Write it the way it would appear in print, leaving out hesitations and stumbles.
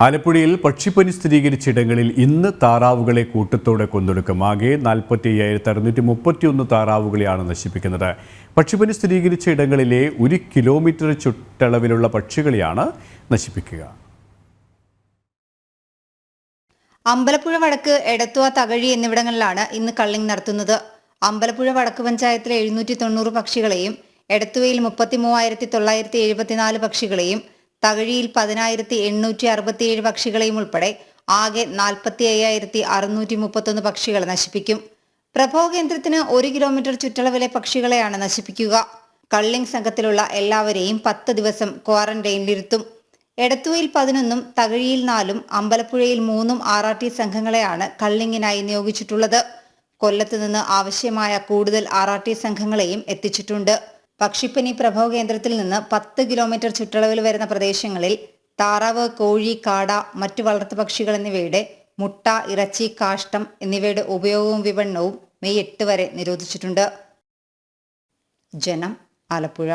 ആലപ്പുഴയിൽ പക്ഷിപ്പനി സ്ഥിരീകരിച്ച ഇടങ്ങളിൽ ഇന്ന് താറാവുകളെ കൂട്ടത്തോടെ കൊന്നൊടുക്കും. ആകെ 45,631 താറാവുകളെയാണ് നശിപ്പിക്കുന്നത്. പക്ഷിപ്പനി സ്ഥിരീകരിച്ച ഇടങ്ങളിലെ 1 കിലോമീറ്റർ ചുറ്റളവിലുള്ള പക്ഷികളെയാണ് നശിപ്പിക്കുക. അമ്പലപ്പുഴ വടക്ക്, എടത്വ, തകഴി എന്നിവിടങ്ങളിലാണ് ഇന്ന് കള്ളിങ് നടത്തുന്നത്. അമ്പലപ്പുഴ വടക്ക് പഞ്ചായത്തിലെ 790 പക്ഷികളെയും, എടത്വയിൽ 33,974 പക്ഷികളെയും, തകഴിയിൽ 10,867 പക്ഷികളെയും ഉൾപ്പെടെ ആകെ 45,631 പക്ഷികളെ നശിപ്പിക്കും. പ്രഭവ കേന്ദ്രത്തിന് 1 കിലോമീറ്റർ ചുറ്റളവിലെ പക്ഷികളെയാണ് നശിപ്പിക്കുക. കള്ളിങ് സംഘത്തിലുള്ള എല്ലാവരെയും 10 ദിവസം ക്വാറന്റൈനിലിരുത്തും. എടത്തുവയിൽ 11, തകഴിയിൽ 4, അമ്പലപ്പുഴയിൽ 3 RRT സംഘങ്ങളെയാണ് കള്ളിങ്ങിനായി നിയോഗിച്ചിട്ടുള്ളത്. കൊല്ലത്ത് നിന്ന് ആവശ്യമായ കൂടുതൽ RRT സംഘങ്ങളെയും എത്തിച്ചിട്ടുണ്ട്. പക്ഷിപ്പനി പ്രഭവ കേന്ദ്രത്തിൽ നിന്ന് 10 കിലോമീറ്റർ ചുറ്റളവിൽ വരുന്ന പ്രദേശങ്ങളിൽ താറാവ്, കോഴി, കാട, മറ്റു വളർത്തുപക്ഷികൾ എന്നിവയുടെ മുട്ട, ഇറച്ചി, കാഷ്ടം എന്നിവയുടെ ഉപയോഗവും വിപണനവും മെയ് 8 വരെ നിരോധിച്ചിട്ടുണ്ട്. ജനം, ആലപ്പുഴ.